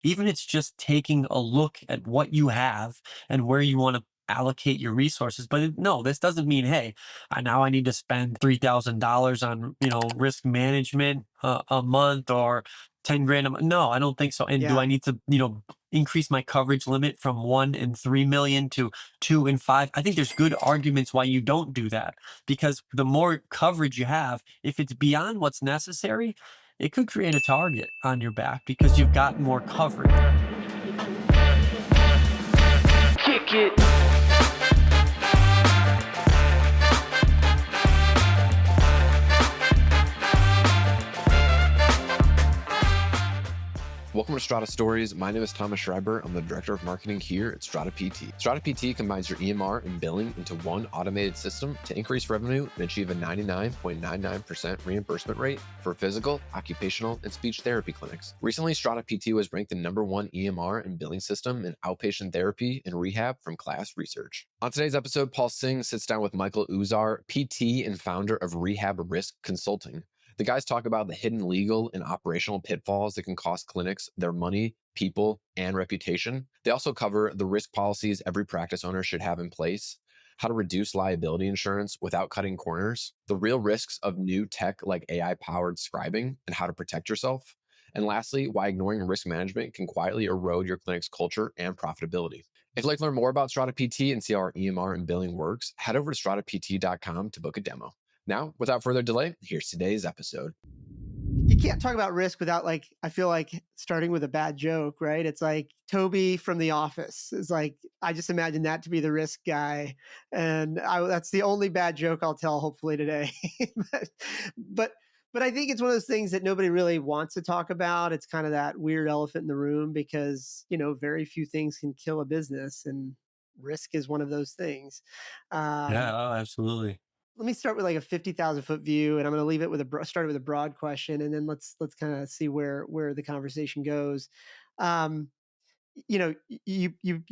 even it's just taking a look at what you have and where you want to allocate your resources. But no, this doesn't mean, hey, now I need to spend $3,000 on, risk management a month, or 10 grand a month. No, I don't think so. And do Yeah. I need to, increase my coverage limit from 1 and 3 million to 2 and 5? I think there's good arguments why you don't do that, because the more coverage you have, if it's beyond what's necessary, it could create a target on your back because you've got more coverage. Kick it. Welcome to Strata Stories. My name is Thomas Schreiber. I'm the Director of Marketing here at Strata PT. Strata PT combines your EMR and billing into one automated system to increase revenue and achieve a 99.99% reimbursement rate for physical, occupational, and speech therapy clinics. Recently, Strata PT was ranked the #1 EMR and billing system in outpatient therapy and rehab from Class Research. On today's episode, Paul Singh sits down with Michael Uzar, PT and founder of Rehab Risk Consulting. The guys talk about the hidden legal and operational pitfalls that can cost clinics their money, people, and reputation. They also cover the risk policies every practice owner should have in place, how to reduce liability insurance without cutting corners, the real risks of new tech like AI-powered scribing and how to protect yourself, and lastly, why ignoring risk management can quietly erode your clinic's culture and profitability. If you'd like to learn more about Strata PT and see how our EMR and billing works, head over to stratapt.com to book a demo. Now, without further delay, here's today's episode. You can't talk about risk without I feel like starting with a bad joke, right? It's like Toby from The Office is like, I just imagine that to be the risk guy. And that's the only bad joke I'll tell hopefully today. but, but, but I think it's one of those things that nobody really wants to talk about. It's kind of that weird elephant in the room because, very few things can kill a business, and risk is one of those things. Yeah, Um, oh, absolutely. Let me start with like a 50,000 foot view, and I'm going to leave it with start with a broad question, and then let's kind of see where the conversation goes. Um, you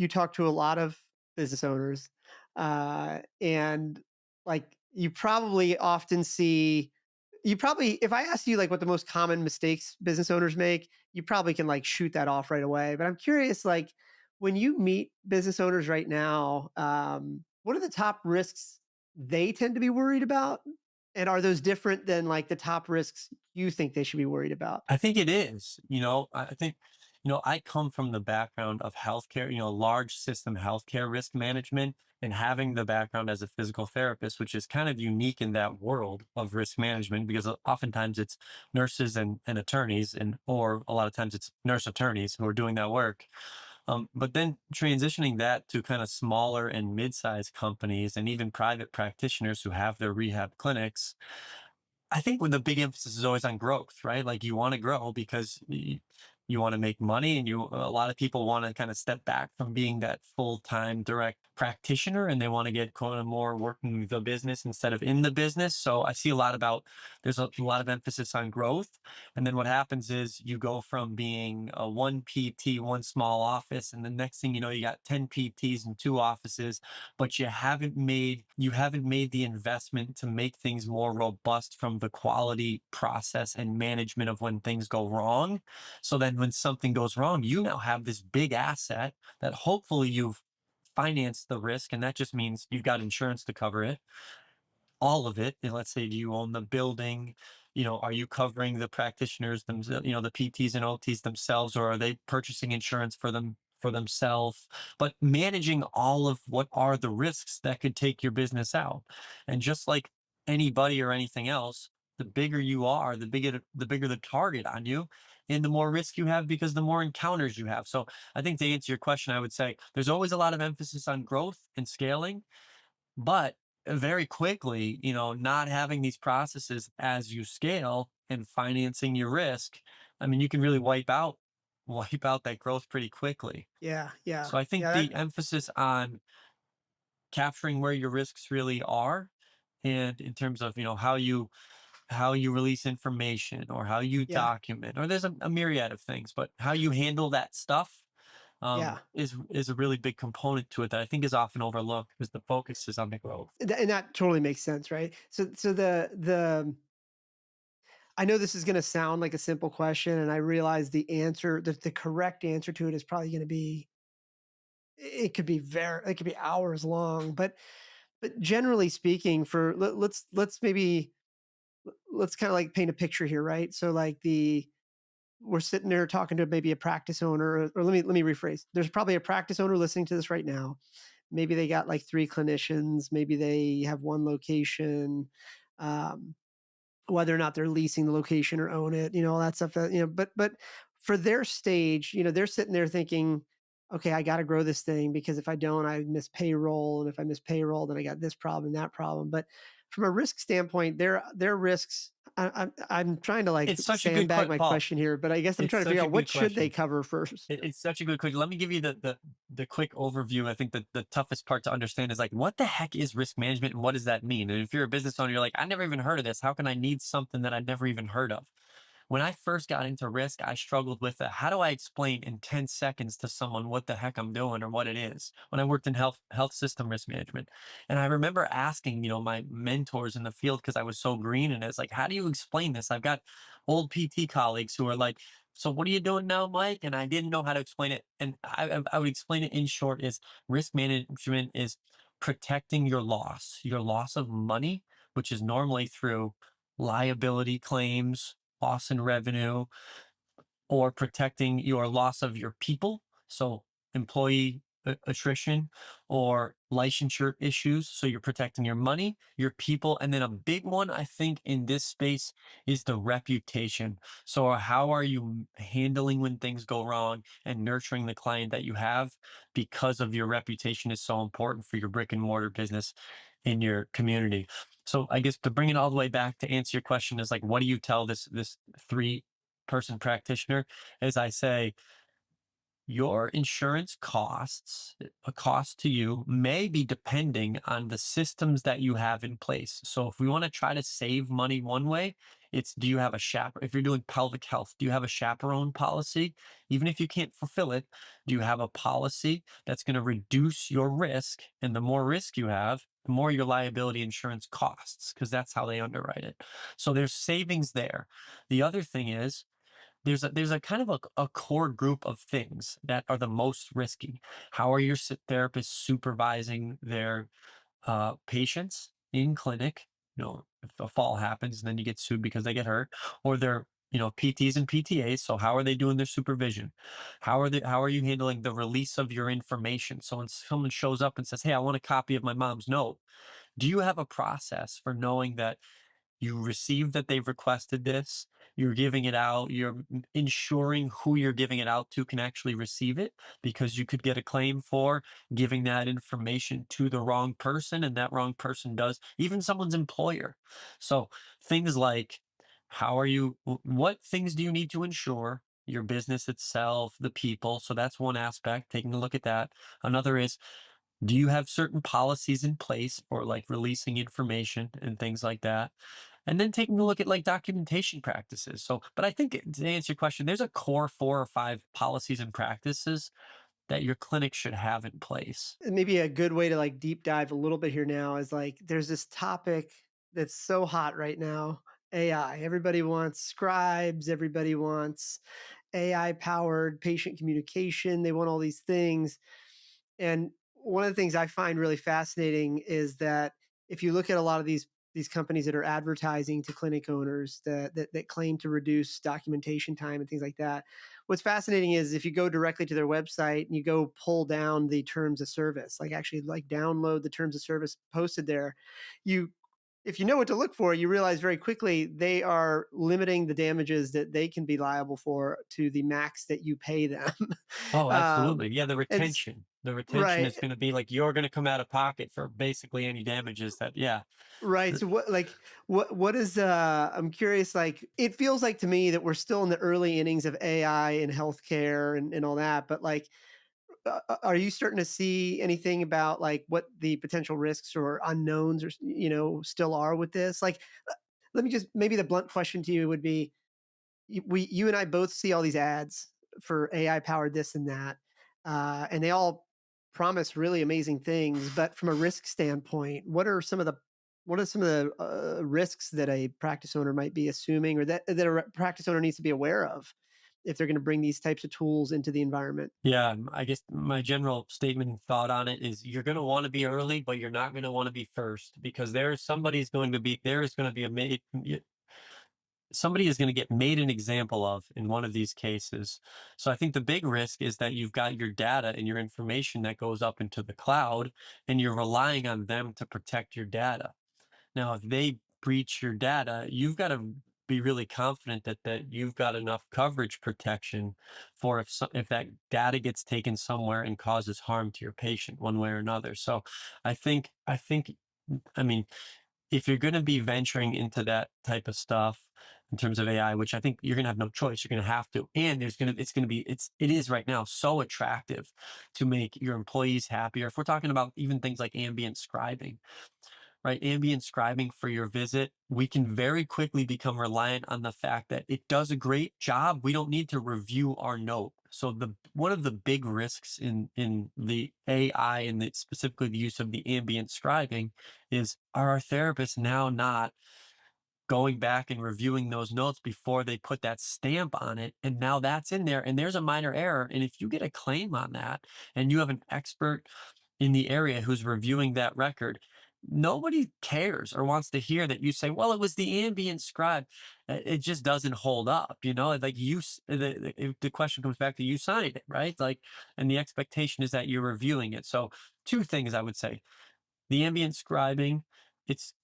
talk to a lot of business owners, and like you probably often see. You probably, if I ask you like what the most common mistakes business owners make, you probably can like shoot that off right away. But I'm curious, like when you meet business owners right now, what are the top risks they tend to be worried about? And are those different than like the top risks you think they should be worried about? I think it is. I think, I come from the background of healthcare, large system healthcare risk management, and having the background as a physical therapist, which is kind of unique in that world of risk management, because oftentimes it's nurses and attorneys, or a lot of times it's nurse attorneys who are doing that work. But then transitioning that to kind of smaller and mid-sized companies and even private practitioners who have their rehab clinics, I think when the big emphasis is always on growth, right? Like you want to grow because you want to make money, and a lot of people want to kind of step back from being that full-time direct practitioner, and they want to get kind of more working the business instead of in the business. So I see there's a lot of emphasis on growth. And then what happens is you go from being a one PT, one small office, and the next thing you know, you got 10 PTs and two offices, but you haven't made the investment to make things more robust from the quality process and management of when things go wrong. So then when something goes wrong, you now have this big asset that hopefully you've financed the risk, and that just means you've got insurance to cover it, all of it. And let's say you own the building, are you covering the practitioners themselves, the PTs and OTs themselves, or are they purchasing insurance for themselves? But managing all of what are the risks that could take your business out. And just like anybody or anything else, the bigger you are, the bigger the target on you, and the more risk you have because the more encounters you have. So I think to answer your question, I would say there's always a lot of emphasis on growth and scaling, but very quickly, not having these processes as you scale and financing your risk, I mean, you can really wipe out that growth pretty quickly. Yeah, yeah, So I think yeah. the emphasis on capturing where your risks really are, and in terms of, how you release information, or how you Yeah, document, or there's a myriad of things, but how you handle that stuff yeah. is a really big component to it that I think is often overlooked because the focus is on the growth. And that totally makes sense, right? So I know this is going to sound like a simple question, and I realize the correct answer to it is probably going to be, it could be hours long, but generally speaking, let's maybe let's kind of like paint a picture here, right? So like we're sitting there talking to maybe a practice owner, or let me rephrase. There's probably a practice owner listening to this right now. Maybe they got like three clinicians. Maybe they have one location. Um, whether or not they're leasing the location or own it, all that stuff. But for their stage, they're sitting there thinking, okay, I got to grow this thing because if I don't, I miss payroll, and if I miss payroll, then I got this problem, that problem. But from a risk standpoint, their risks. I'm trying to like It's such a good sandbag my Paul. question here, but I guess I'm It's trying to such figure a out what good should they question. cover first. It's such a good question. Let me give you the quick overview. I think the toughest part to understand is like, what the heck is risk management and what does that mean? And if you're a business owner, you're like, I never even heard of this. How can I need something that I'd never even heard of? When I first got into risk, I struggled with it. How do I explain in 10 seconds to someone what the heck I'm doing or what it is? When I worked in health system risk management. And I remember asking, my mentors in the field because I was so green and it's like, how do you explain this? I've got old PT colleagues who are like, so what are you doing now, Mike? And I didn't know how to explain it. And I would explain it in short is risk management is protecting your loss of money, which is normally through liability claims, loss in revenue, or protecting your loss of your people. So employee attrition or licensure issues. So you're protecting your money, your people. And then a big one, I think, in this space is the reputation. So how are you handling when things go wrong and nurturing the client that you have because of your reputation is so important for your brick and mortar business in your community. So I guess to bring it all the way back to answer your question is like, what do you tell this three-person practitioner? As I say, your insurance costs, a cost to you may be depending on the systems that you have in place. So if we want to try to save money one way, it's do you have a chaperone? If you're doing pelvic health, do you have a chaperone policy? Even if you can't fulfill it, do you have a policy that's going to reduce your risk? And the more risk you have, the more your liability insurance costs, because that's how they underwrite it. So there's savings there. The other thing is there's a kind of a core group of things that are the most risky. How are your therapists supervising their patients in clinic? If a fall happens and then you get sued because they get hurt, or they're PTs and PTAs. So how are they doing their supervision? How are you handling the release of your information? So when someone shows up and says, "Hey, I want a copy of my mom's note," do you have a process for knowing that you receive that they've requested this, you're giving it out, you're ensuring who you're giving it out to can actually receive it because you could get a claim for giving that information to the wrong person and that wrong person does, even someone's employer. So things like what things do you need to insure? Your business itself, the people. So that's one aspect, taking a look at that. Another is, do you have certain policies in place for like releasing information and things like that? And then taking a look at like documentation practices. So, but I think to answer your question, there's a core 4 or 5 policies and practices that your clinic should have in place. And maybe a good way to like deep dive a little bit here now is like there's this topic that's so hot right now, AI. Everybody wants scribes, everybody wants AI powered patient communication, they want all these things. And one of the things I find really fascinating is that if you look at a lot of these companies that are advertising to clinic owners that claim to reduce documentation time and things like that, what's fascinating is if you go directly to their website and you go pull down the terms of service, like actually like download the terms of service posted there, you if you know what to look for, you realize very quickly they are limiting the damages that they can be liable for to the max that you pay them. Oh, um, absolutely. Yeah, the and retention. The retention right. is going to be like you're going to come out of pocket for basically any damages that, yeah. Right. th- So what is I'm curious, like it feels like to me that we're still in the early innings of AI in healthcare and all that, but like are you starting to see anything about like what the potential risks or unknowns or still are with this? Like let me just maybe the blunt question to you would be you and I both see all these ads for AI powered this and that, and they all promise really amazing things. But from a risk standpoint, what are some of the what are some of the risks that a practice owner might be assuming, or that a practice owner needs to be aware of if they're going to bring these types of tools into the environment? Yeah, I guess my general statement and thought on it is you're going to want to be early, but you're not going to want to be first, because there is going to be somebody is going to get made an example of in one of these cases. So I think the big risk is that you've got your data and your information that goes up into the cloud, and you're relying on them to protect your data. Now, if they breach your data, you've got to be really confident that you've got enough coverage protection for if that data gets taken somewhere and causes harm to your patient one way or another. So I think I mean, if you're going to be venturing into that type of stuff in terms of AI, which I think you're going to have no choice, you're going to have to, and it's going to be, it is right now so attractive to make your employees happier. If we're talking about even things like ambient scribing, right? Ambient scribing for your visit, we can very quickly become reliant on the fact that it does a great job. We don't need to review our note. So one of the big risks in the AI and specifically the use of the ambient scribing is, are our therapists now not going back and reviewing those notes before they put that stamp on it? And now that's in there and there's a minor error. And if you get a claim on that and you have an expert in the area who's reviewing that record, nobody cares or wants to hear that you say, well, it was the ambient scribe. It just doesn't hold up, like the question comes back to, you signed it, right? Like, and the expectation is that you're reviewing it. So two things I would say: the ambient scribing, it's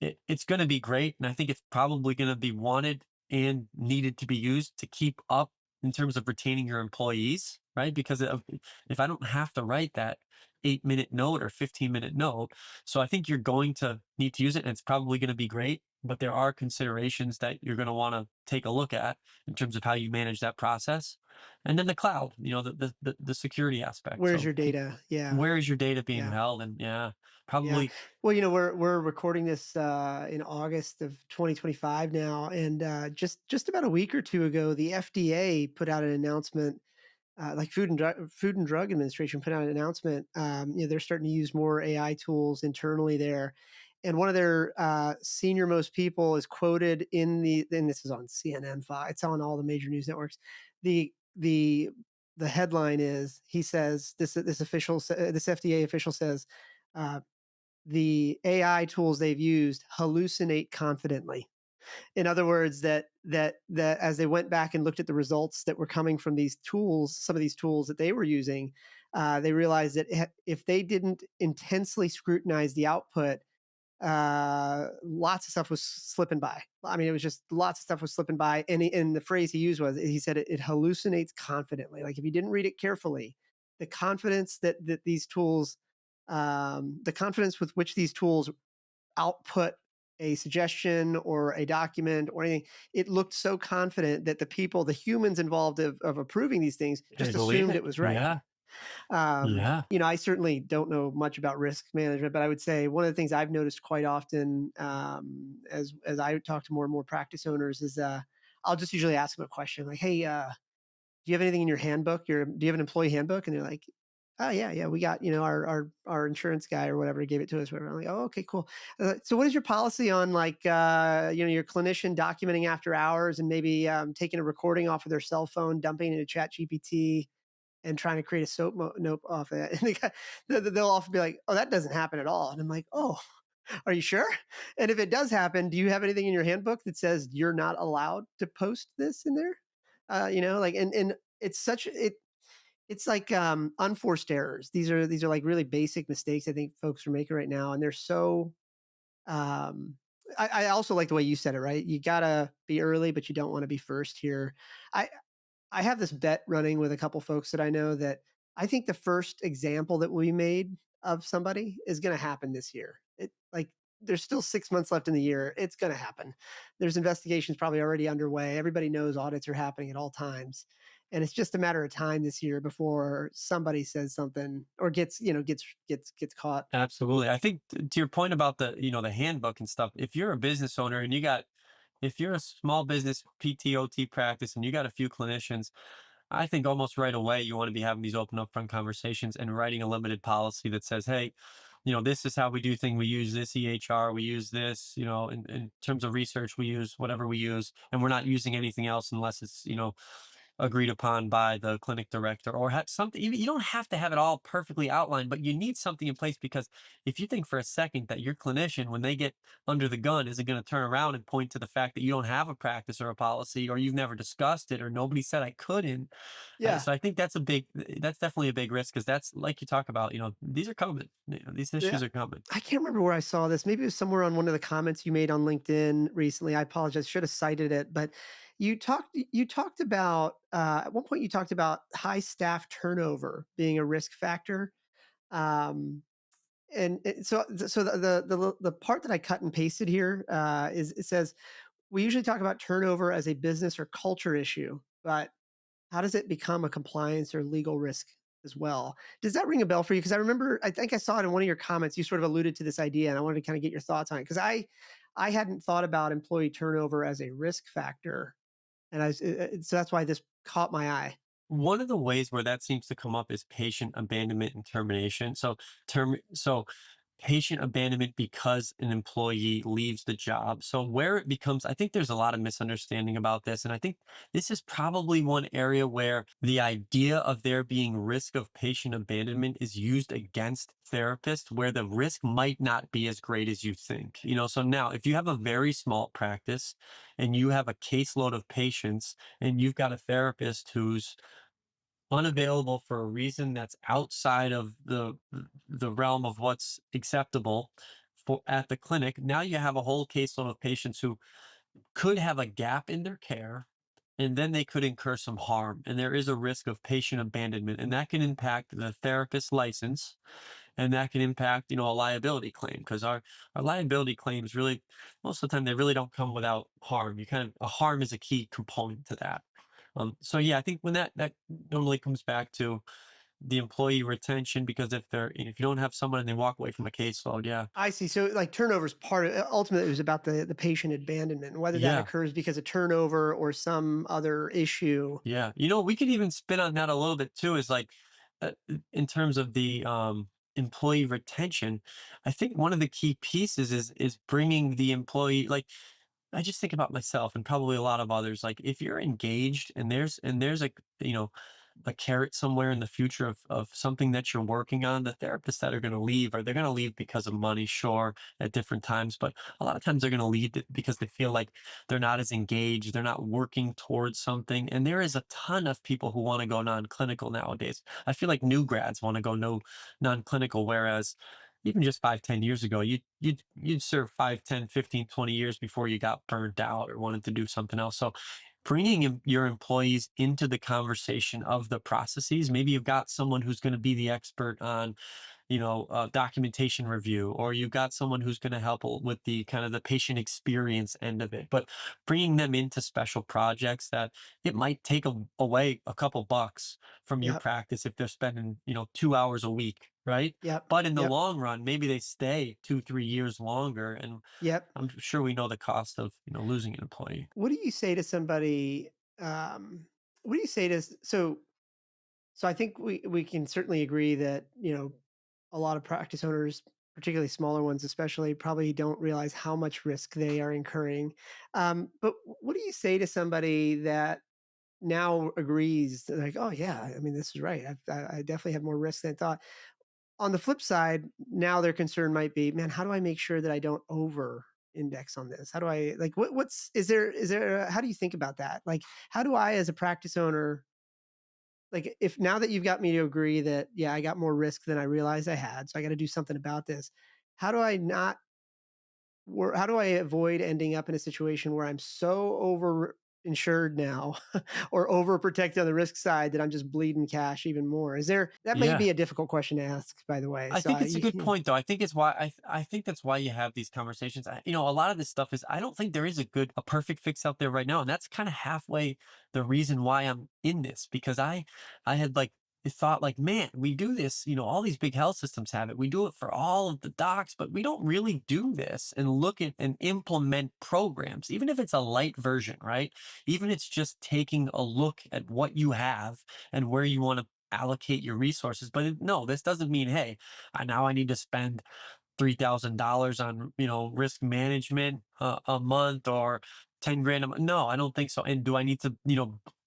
going to be great, and I think it's probably going to be wanted and needed to be used to keep up in terms of retaining your employees, right? Because if I don't have to write that 8-minute note or 15-minute note, so I think you're going to need to use it, and it's probably going to be great. But there are considerations that you're going to want to take a look at in terms of how you manage that process, and then the cloud, the security aspect. Where's So your data? Yeah, where is your data being yeah. held? And yeah, Yeah. probably. Well, we're recording this in August of 2025 now, and just about a week or two ago, the FDA put out an announcement. Like Food and Drug Administration put out an announcement. They're starting to use more AI tools internally there, and one of their senior most people is quoted and this is on CNN, it's on all the major news networks. The the the headline is, he says, this FDA official says, uh, the AI tools they've used hallucinate confidently. In other words, that as they went back and looked at the results that were coming from these tools, some of these tools that they were using, they realized that if they didn't intensely scrutinize the output, lots of stuff was slipping by. I mean, it was just lots of stuff was slipping by. And the phrase he used was, he said it hallucinates confidently. Like if you didn't read it carefully, the confidence that these tools, the confidence with which these tools output a suggestion or a document or anything, it looked so confident that the humans involved of approving these things They just believe assumed it. it was right. Yeah. Yeah. I certainly don't know much about risk management, but I would say one of the things I've noticed quite often, as I talk to more and more practice owners, is I'll just usually ask them a question like, "Hey, do you have anything in your handbook? Do you have an employee handbook?" And they're like, "Oh yeah, yeah, we got, our insurance guy or whatever gave it to us." Whatever. I'm like, "Oh, okay, cool." So what is your policy on, like, your clinician documenting after hours and maybe taking a recording off of their cell phone, dumping it into Chat GPT, and trying to create a note off of that?" And they'll often be like, "Oh, that doesn't happen at all." And I'm like, "Oh, are you sure? And if it does happen, do you have anything in your handbook that says you're not allowed to post this in there?" Like, and it's such it it's like unforced errors. These are like really basic mistakes I think folks are making right now, and they're so. Um, I also like the way you said it. Right, you gotta be early, but you don't want to be first here. I I have this bet running with a couple folks that I know, that I think the first example that we made of somebody is going to happen this year. There's still 6 months left in the year. It's going to happen. There's investigations probably already underway. Everybody knows audits are happening at all times. And it's just a matter of time this year before somebody says something or gets caught. Absolutely. I think to your point about the handbook and stuff, if you're a business owner and if you're a small business PTOT practice and you got a few clinicians, I think almost right away you want to be having these open upfront conversations and writing a limited policy that says, hey, this is how we do things. We use this EHR, we use this, in terms of research, we use whatever we use, and we're not using anything else unless it's, agreed upon by the clinic director or have something. You don't have to have it all perfectly outlined, but you need something in place because if you think for a second that your clinician, when they get under the gun, isn't going to turn around and point to the fact that you don't have a practice or a policy, or you've never discussed it, or nobody said I couldn't. Yeah. So I think that's definitely a big risk, because that's like you talk about, these are coming, these Yeah. issues are coming. I can't remember where I saw this. Maybe it was somewhere on one of the comments you made on LinkedIn recently. I apologize. Should have cited it, but you talked about at one point you talked about high staff turnover being a risk factor. Um, so the part that I cut and pasted here is it says we usually talk about turnover as a business or culture issue, but how does it become a compliance or legal risk as well? Does that ring a bell for you? Because I think I saw it in one of your comments. You sort of alluded to this idea, and I wanted to kind of get your thoughts on it because I hadn't thought about employee turnover as a risk factor, and so that's why this caught my eye. One of the ways where that seems to come up is patient abandonment and termination. So patient abandonment because an employee leaves the job. So where it becomes, I think there's a lot of misunderstanding about this. And I think this is probably one area where the idea of there being risk of patient abandonment is used against therapists, where the risk might not be as great as you think. So now if you have a very small practice and you have a caseload of patients and you've got a therapist who's unavailable for a reason that's outside of the realm of what's acceptable for at the clinic. Now you have a whole caseload of patients who could have a gap in their care, and then they could incur some harm. And there is a risk of patient abandonment, and that can impact the therapist's license, and that can impact, a liability claim, because our liability claims really, most of the time, they really don't come without harm. A harm is a key component to that. So yeah, I think when that normally comes back to the employee retention, because if you don't have someone and they walk away from a caseload, yeah, I see. So like turnover is part of ultimately it was about the patient abandonment, and whether that yeah, occurs because of turnover or some other issue. yeah. We could even spin on that a little bit too. Is like, in terms of the employee retention, I think one of the key pieces is bringing the employee. Like, I just think about myself and probably a lot of others. Like, if you're engaged and there's a carrot somewhere in the future of something that you're working on, the therapists that are going to leave, or they're going to leave because of money, sure, at different times, but a lot of times they're going to leave because they feel like they're not as engaged, they're not working towards something. And there is a ton of people who want to go non-clinical nowadays. I feel like new grads want to go no non-clinical, whereas even just 5, 10 years ago, you'd serve 5, 10, 15, 20 years before you got burned out or wanted to do something else. So bringing your employees into the conversation of the processes. Maybe you've got someone who's going to be the expert on, documentation review, or you've got someone who's going to help with the kind of the patient experience end of it. But bringing them into special projects that it might take away a couple bucks from your Yep. practice if they're spending, 2 hours a week, right? Yep. But in the Yep. long run, maybe they stay 2, 3 years longer, and Yep. I'm sure we know the cost of, losing an employee. What do you say to somebody? Um, what do you say to so I think we can certainly agree that a lot of practice owners, particularly smaller ones, especially, probably don't realize how much risk they are incurring. But what do you say to somebody that now agrees that, like, oh yeah, I mean this is right. I definitely have more risk than I thought. On the flip side, now their concern might be, man, how do I make sure that I don't over index on this? How do I like what's is there how do you think about that? Like how do I as a practice owner, like if now that you've got me to agree that yeah, I got more risk than I realized I had, so I got to do something about this. How do I not how do I avoid ending up in a situation where I'm so over insured now or overprotected on the risk side that I'm just bleeding cash even more? Is there that may Yeah. be a difficult question to ask, by the way. I So think I, it's a good point, though. I think it's why I think that's why you have these conversations. A lot of this stuff is, I don't think there is a perfect fix out there right now, and that's kind of halfway the reason why I'm in this, because I had like thought like, man, we do this. All these big health systems have it. We do it for all of the docs, but we don't really do this and look at and implement programs, even if it's a light version, right? Even if it's just taking a look at what you have and where you want to allocate your resources. But no, this doesn't mean, hey, now I need to spend $3,000 on, risk management a month, or 10 grand a month. No, I don't think so. And do I need to,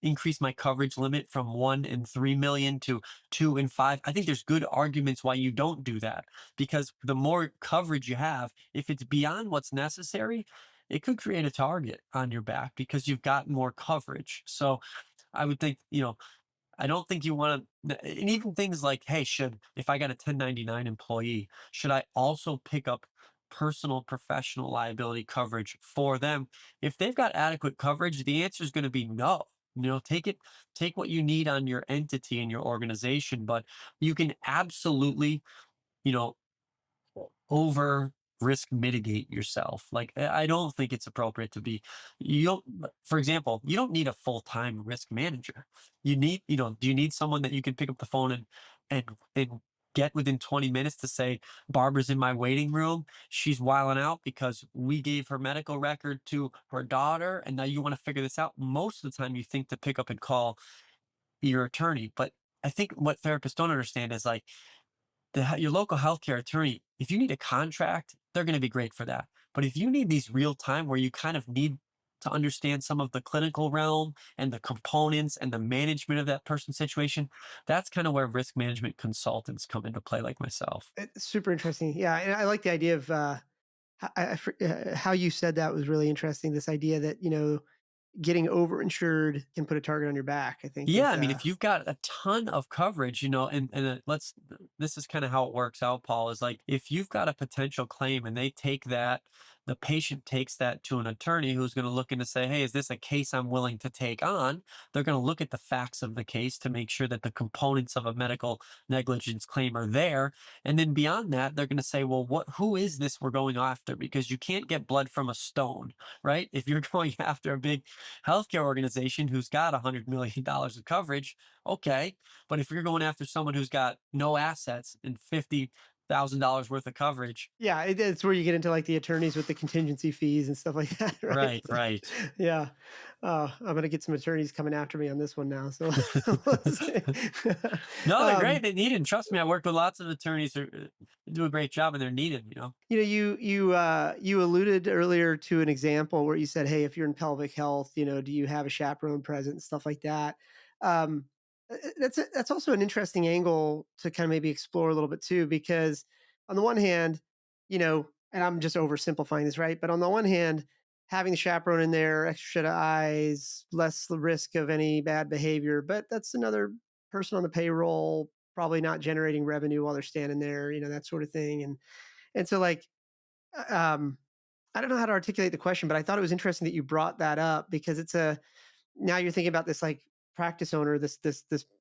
increase my coverage limit from 1 and 3 million to 2 and 5? I think there's good arguments why you don't do that, because the more coverage you have, if it's beyond what's necessary, it could create a target on your back because you've got more coverage. So I would think, I don't think you want to, and even things like, hey, if I got a 1099 employee, should I also pick up personal professional liability coverage for them? If they've got adequate coverage, the answer is going to be no. Take what you need on your entity and your organization, but you can absolutely, you know, over risk mitigate yourself. Like, I don't think it's appropriate to be, you don't, for example, you don't need a full-time risk manager. Do you need someone that you can pick up the phone and and get within 20 minutes to say, Barbara's in my waiting room. She's wilding out because we gave her medical record to her daughter. And now you want to figure this out. Most of the time you think to pick up and call your attorney. But I think what therapists don't understand is, like, your local healthcare attorney, if you need a contract, they're going to be great for that. But if you need these real time where you kind of need to understand some of the clinical realm and the components and the management of that person's situation, that's kind of where risk management consultants come into play, like myself. It's super interesting. Yeah, and I like the idea of how you said that was really interesting. This idea that getting overinsured can put a target on your back. I think Yeah, is I mean, if you've got a ton of coverage, and this is kind of how it works out, Paul, is like, if you've got a potential claim and the patient takes that to an attorney who's going to look in to say, hey, is this a case I'm willing to take on? They're going to look at the facts of the case to make sure that the components of a medical negligence claim are there. And then beyond that, they're going to say, well, who is this we're going after? Because you can't get blood from a stone, right? If you're going after a big healthcare organization who's got $100 million of coverage, okay. But if you're going after someone who's got no assets and $50,000 worth of coverage, yeah, it's where you get into like the attorneys with the contingency fees and stuff like that, right? right, right. Yeah. I'm gonna get some attorneys coming after me on this one now. So let's see. No, they're great. um, They need it. And trust me, I worked with lots of attorneys who do a great job, and they're needed. you alluded earlier to an example where you said, "Hey, if you're in pelvic health, do you have a chaperone present and stuff like that?" Um, that's also an interesting angle to kind of maybe explore a little bit too, because on the one hand, and I'm just oversimplifying this, right? But on the one hand, having the chaperone in there, extra set of eyes, less the risk of any bad behavior, but that's another person on the payroll, probably not generating revenue while they're standing there, that sort of thing, and so like um, I don't know how to articulate the question, but I thought it was interesting that you brought that up because now you're thinking about this like practice owner, this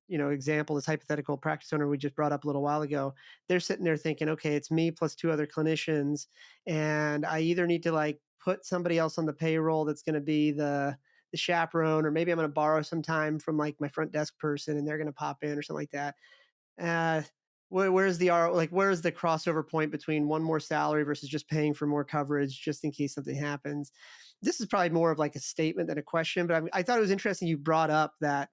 example, this hypothetical practice owner we just brought up a little while ago. They're sitting there thinking, okay, it's me plus two other clinicians, and I either need to like put somebody else on the payroll that's going to be the chaperone, or maybe I'm going to borrow some time from like my front desk person, and they're going to pop in or something like that. Uh, where's the like where's the crossover point between one more salary versus just paying for more coverage just in case something happens? This is probably more of like a statement than a question, but I thought it was interesting you brought up that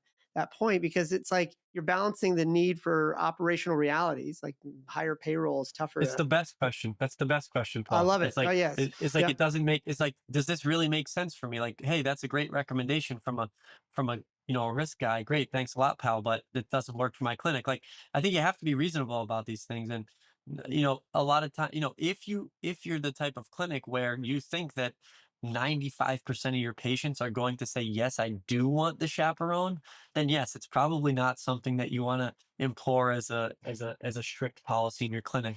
point because it's like you're balancing the need for operational realities, like higher payroll is tougher It's to. the best question. That's the best question, I Paul. love it. It's Oh like yes, it's like yeah, it doesn't make. It's like, does this really make sense for me? Like, hey, that's a great recommendation from a a risk guy. Great, thanks a lot, pal. But it doesn't work for my clinic. Like, I think you have to be reasonable about these things. And a lot of time, if you're the type of clinic where you think that 95% of your patients are going to say, yes, I do want the chaperone, then yes, it's probably not something that you want to implore as a strict policy in your clinic.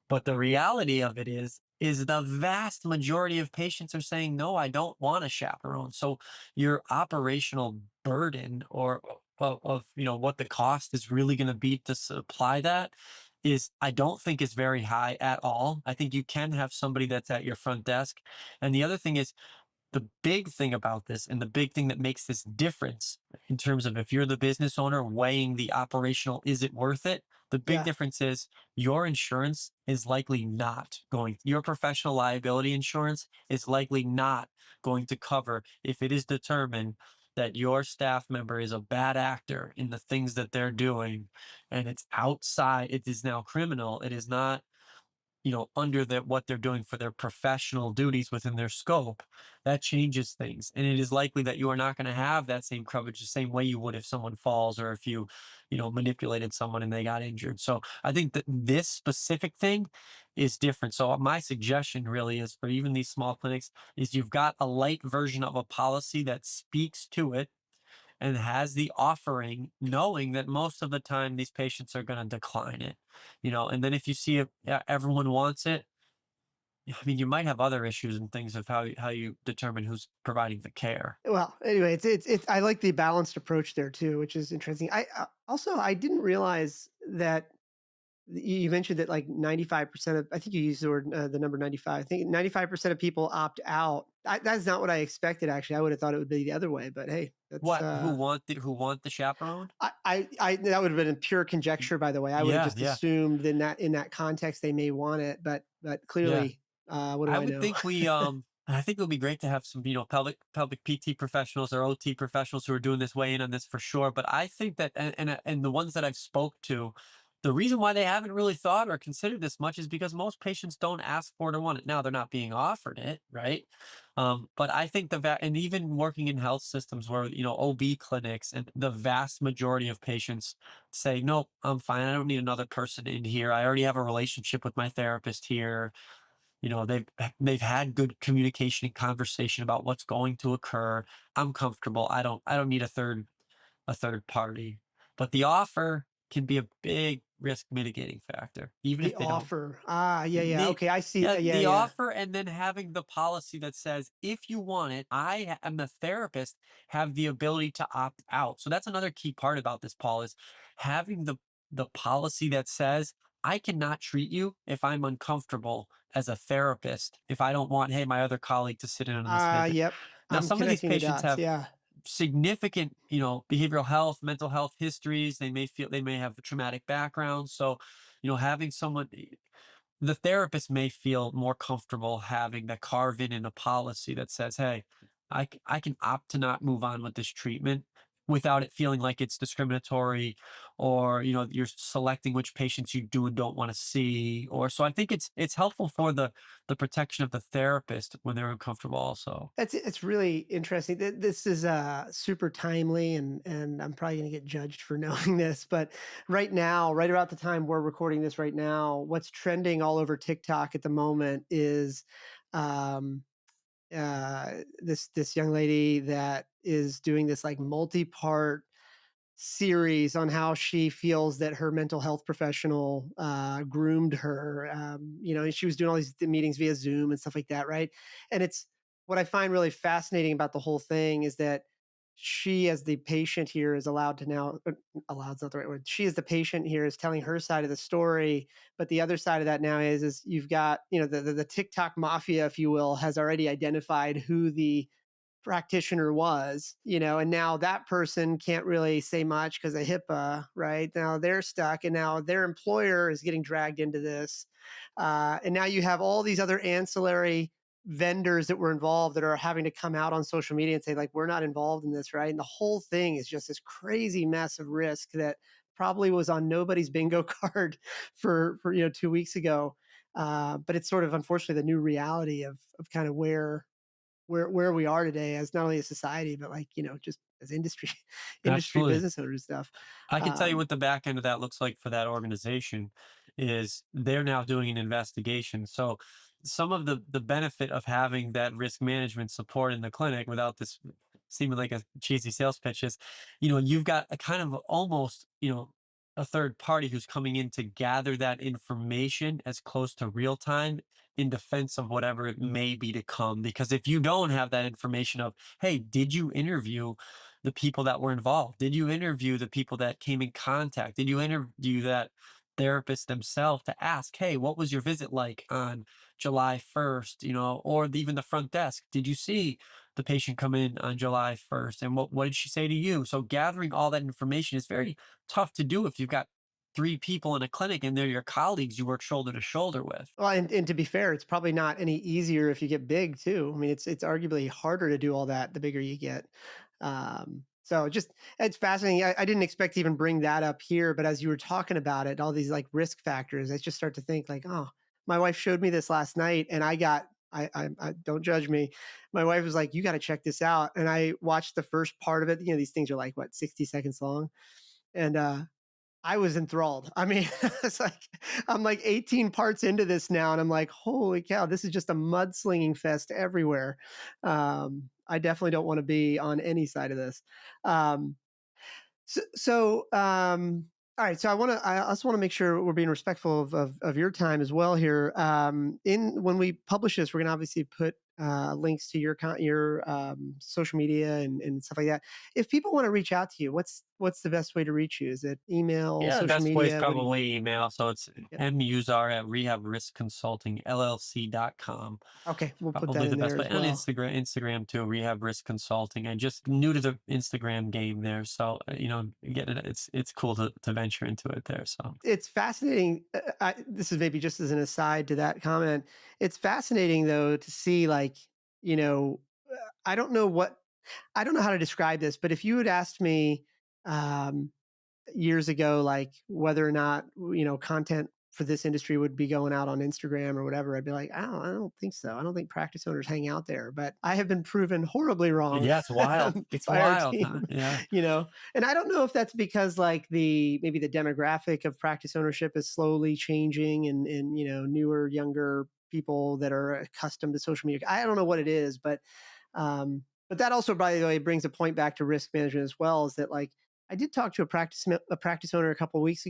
But the reality of it is the vast majority of patients are saying, no, I don't want a chaperone. So your operational burden, or of what the cost is really going to be to supply that, I don't think is very high at all. I think you can have somebody that's at your front desk. And the other thing is, the big thing about this, and the big thing that makes this difference in terms of, if you're the business owner weighing the operational, is it worth it? The big yeah, difference is your insurance is likely not going, your professional liability insurance is likely not going to cover if it is determined that your staff member is a bad actor in the things that they're doing, and it's outside, it is now criminal. It is not, under what they're doing for their professional duties within their scope. That changes things. And it is likely that you are not going to have that same coverage the same way you would if someone falls, or if manipulated someone and they got injured. So I think that this specific thing is different. So my suggestion really is for even these small clinics is you've got a light version of a policy that speaks to it and has the offering, knowing that most of the time these patients are going to decline it, and then if you see it, yeah, everyone wants it. I mean, you might have other issues and things of how you determine who's providing the care. Well, anyway, it's I like the balanced approach there too, which is interesting. Also, I didn't realize that you mentioned that like 95% of, I think you used the word, the number 95. I think 95% of people opt out. That's not what I expected, actually. I would have thought it would be the other way, but hey, that's, What, who want the chaperone? that would have been a pure conjecture, by the way. I would have Yeah, just yeah. assumed in that context, they may want it, but Yeah. clearly, what do I I would know? think I think it would be great to have some, pelvic PT professionals or OT professionals who are doing this weigh in on this for sure. But I think that, and the ones that I've spoke to, the reason why they haven't really thought or considered this much is because most patients don't ask for it or want it. Now they're not being offered it, right? But I think and even working in health systems where, OB clinics, and the vast majority of patients say, nope, I'm fine. I don't need another person in here. I already have a relationship with my therapist here. They've had good communication and conversation about what's going to occur. I'm comfortable. I don't need a third party. But the offer can be a big risk mitigating factor, even The if they don't. offer. Ah, yeah, yeah. The Okay, I see. Yeah, Yeah, the yeah. offer, and then having the policy that says, if you want it, am the therapist, have the ability to opt out. So that's another key part about this, Paul, is having the policy that says, I cannot treat you if I'm uncomfortable as a therapist, if I don't want, hey, my other colleague to sit in on this Ah, visit. yep. Now, I'm some of these connecting the patients dots. have Yeah. significant, behavioral health, mental health histories. They may have traumatic backgrounds. So, having someone, the therapist may feel more comfortable having that carve in a policy that says, hey, I can opt to not move on with this treatment without it feeling like it's discriminatory, or you're selecting which patients you do and don't want to see. Or so I think it's helpful for the protection of the therapist when they're uncomfortable also. It's really interesting. This is super timely, and I'm probably going to get judged for knowing this, but right now, right about the time we're recording this right now, what's trending all over TikTok at the moment is um, this young lady that is doing this like multi-part series on how she feels that her mental health professional groomed her. And she was doing all these meetings via Zoom and stuff like that, right? And it's what I find really fascinating about the whole thing is that she, as the patient here, is allowed to now, allowed's not the right word. She, as the patient here, is telling her side of the story, but the other side of that now is you've got the TikTok mafia, if you will, has already identified who the practitioner was, and now that person can't really say much because of HIPAA, right? Now they're stuck, and now their employer is getting dragged into this. And now you have all these other ancillary vendors that were involved that are having to come out on social media and say, like, we're not involved in this, right? And the whole thing is just this crazy mess of risk that probably was on nobody's bingo card for 2 weeks ago. But it's sort of unfortunately the new reality of kind of where we are today as not only a society, but like, just as industry, industry Absolutely. business owners stuff. I can tell you Um, what the back end of that looks like for that organization is they're now doing an investigation. So some of the benefit of having that risk management support in the clinic without this seeming like a cheesy sales pitch is, you've got a kind of almost, a third party who's coming in to gather that information as close to real time in defense of whatever it may be to come. Because if you don't have that information of, hey, did you interview the people that were involved? Did you interview the people that came in contact? Did you interview that therapist themselves to ask, hey, what was your visit like on July 1st? Or even the front desk. Did you see the patient come in on July 1st? And what did she say to you? So gathering all that information is very tough to do if you've got three people in a clinic and they're your colleagues you work shoulder to shoulder with. well, and to be fair, it's probably not any easier if you get big too. I mean, it's arguably harder to do all that the bigger you get. So just it's fascinating. I didn't expect to even bring that up here, but as you were talking about it, all these like risk factors, I just start to think like, oh, my wife showed me this last night, and I don't judge me. My wife was like, you got to check this out, and I watched the first part of it. You know, these things are like what 60 seconds long, and I was enthralled. I mean, it's like I'm like 18 parts into this now, and I'm like, holy cow, this is just a mudslinging fest everywhere. I definitely don't want to be on any side of this. Um, so, all right. So I also want to make sure we're being respectful of your time as well here. In when we publish this, we're going to obviously put links to your social media and stuff like that. If people want to reach out to you, what's the best way to reach you? Is it email, Yeah, the social best way is media? What do you? probably email. So it's Yeah. muzar at Rehab Risk Consulting LLC.com. Okay, we'll put that Probably in the there best way. as And well. Instagram too, Rehab Risk Consulting. I just new to the Instagram game there. So, get it. It's cool to venture into it there. So, It's fascinating. This is maybe just as an aside to that comment. It's fascinating though to see like, you know, I don't know what I don't know how to describe this, but if you had asked me um, years ago, like whether or not content for this industry would be going out on Instagram or whatever, I'd be like, I don't think so. I don't think practice owners hang out there. But I have been proven horribly wrong yeah, it's wild. It's by our wild, team, huh? Yeah. you know. And I don't know if that's because like the maybe the demographic of practice ownership is slowly changing, and newer, younger people that are accustomed to social media. I don't know what it is, but that also, by the way, brings a point back to risk management as well. Is that like I did talk to a practice owner a couple months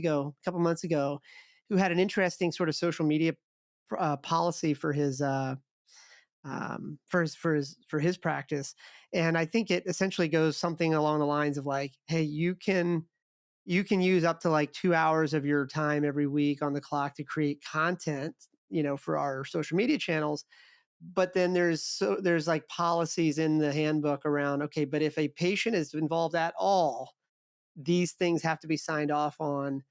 ago, who had an interesting sort of social media policy for his practice, and I think it essentially goes something along the lines of like, hey, you can use up to like 2 hours of your time every week on the clock to create content, for our social media channels. But then there's like policies in the handbook around, okay, but if a patient is involved at all, these things have to be signed off on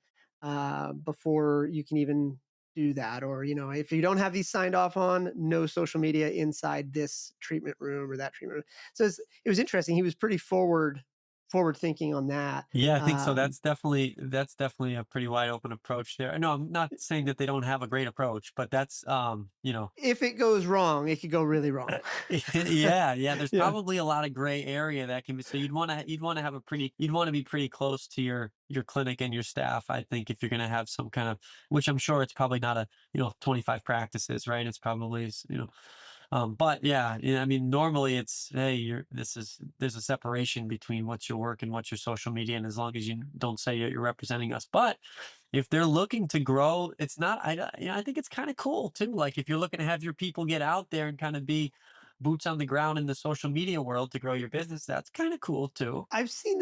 before you can even do that. Or, if you don't have these signed off on, no social media inside this treatment room or that treatment room. So it was interesting. He was pretty forward thinking on that. Yeah, I think so. Um, That's definitely a pretty wide open approach there. No, I'm not saying that they don't have a great approach, but that's if it goes wrong, it could go really wrong. yeah, yeah. There's Yeah. probably a lot of gray area that can be. So you'd want to have you'd want to be pretty close to your clinic and your staff. I think if you're going to have some kind of, which I'm sure it's probably not a 25 practices, right? It's probably but yeah, I mean, normally it's, hey, there's a separation between what's your work and what's your social media, and as long as you don't say you're representing us, but if they're looking to grow, it's not. I think it's kind of cool too. Like if you're looking to have your people get out there and kind of be boots on the ground in the social media world to grow your business, that's kind of cool too. I've seen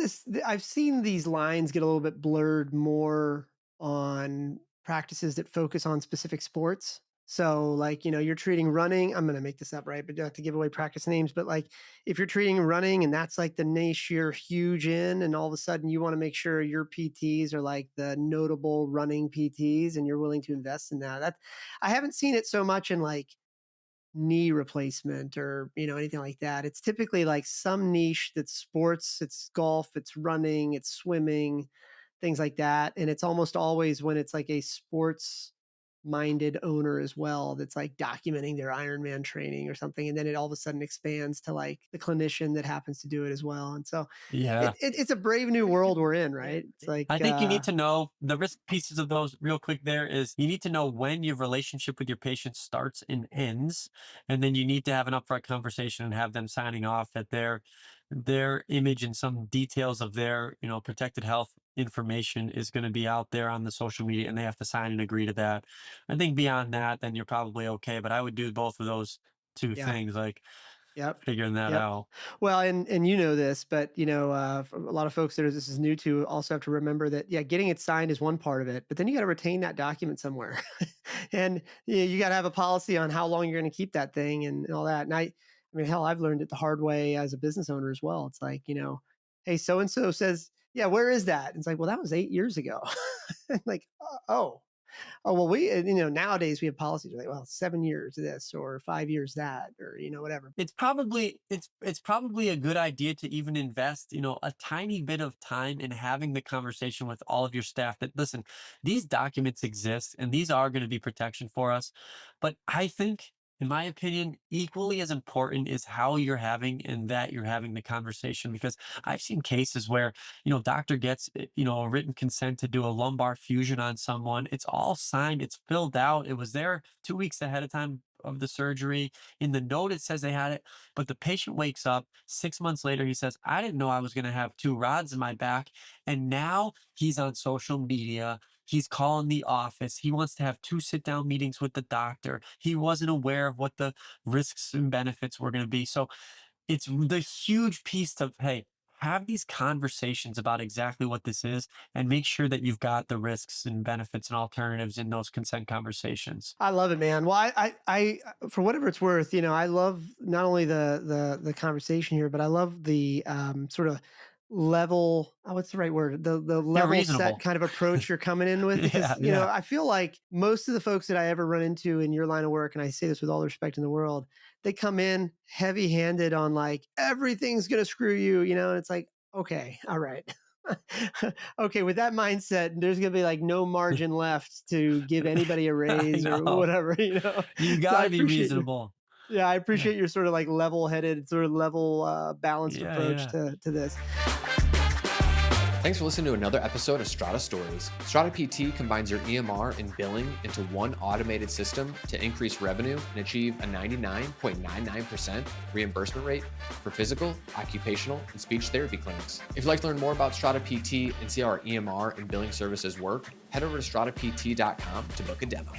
these lines get a little bit blurred more on practices that focus on specific sports. So, like, you're treating running. I'm going to make this up, right? But not to give away practice names, but like, if you're treating running and that's like the niche you're huge in, and all of a sudden you want to make sure your PTs are like the notable running PTs and you're willing to invest in that. I haven't seen it so much in like knee replacement or anything like that. It's typically like some niche that's sports, it's golf, it's running, it's swimming, things like that. And it's almost always when it's like a sports minded owner as well that's like documenting their Ironman training or something, and then it all of a sudden expands to like the clinician that happens to do it as well. And so Yeah. it's a brave new world we're in, right? It's like I think you need to know the risk pieces of those real quick. There is, you need to know when your relationship with your patient starts and ends. And then you need to have an upfront conversation and have them signing off that their image and some details of their, protected health information is going to be out there on the social media, and they have to sign and agree to that. I think beyond that, then you're probably okay. But I would do both of those two yeah. things, like Yep. figuring that Yep. out. Well, and this, but for a lot of folks that this is new to, also have to remember that yeah, getting it signed is one part of it, but then you got to retain that document somewhere, and you got to have a policy on how long you're going to keep that thing and all that. And I mean, hell, I've learned it the hard way as a business owner as well. It's like hey, so and so says, yeah, where is that? And it's like, well, that was 8 years ago. Like, oh. Oh, well, nowadays we have policies like, well, 7 years this or 5 years that, or, whatever. It's probably a good idea to even invest, a tiny bit of time in having the conversation with all of your staff that, listen, these documents exist and these are going to be protection for us. But I think, in my opinion, equally as important is how you're having and that you're having the conversation, because I've seen cases where, doctor gets, a written consent to do a lumbar fusion on someone. It's all signed, it's filled out. It was there 2 weeks ahead of time of the surgery. In the note, it says they had it, but the patient wakes up 6 months later. He says, I didn't know I was going to have two rods in my back. And now he's on social media. He's calling the office. He wants to have two sit down meetings with the doctor. He wasn't aware of what the risks and benefits were going to be. So it's the huge piece of, hey, have these conversations about exactly what this is and make sure that you've got the risks and benefits and alternatives in those consent conversations. I love it, man. Well, for whatever it's worth, I love not only the conversation here, but I love the sort of level. What's the right word? The They're level set reasonable. kind of approach you're coming in with, because Yeah, yeah. I feel like most of the folks that I ever run into in your line of work, and I say this with all the respect in the world, they come in heavy handed on like everything's gonna screw you, and it's like, okay, all right. Okay, with that mindset, there's gonna be like no margin left to give anybody a I raise or know. whatever. You So I gotta be appreciate you. reasonable. Yeah, I Yeah. appreciate your sort of like level-headed, sort of level balanced Yeah, approach yeah. to this. Thanks for listening to another episode of Strata Stories. Strata PT combines your EMR and billing into one automated system to increase revenue and achieve a 99.99% reimbursement rate for physical, occupational, and speech therapy clinics. If you'd like to learn more about Strata PT and see how our EMR and billing services work, head over to stratapt.com to book a demo.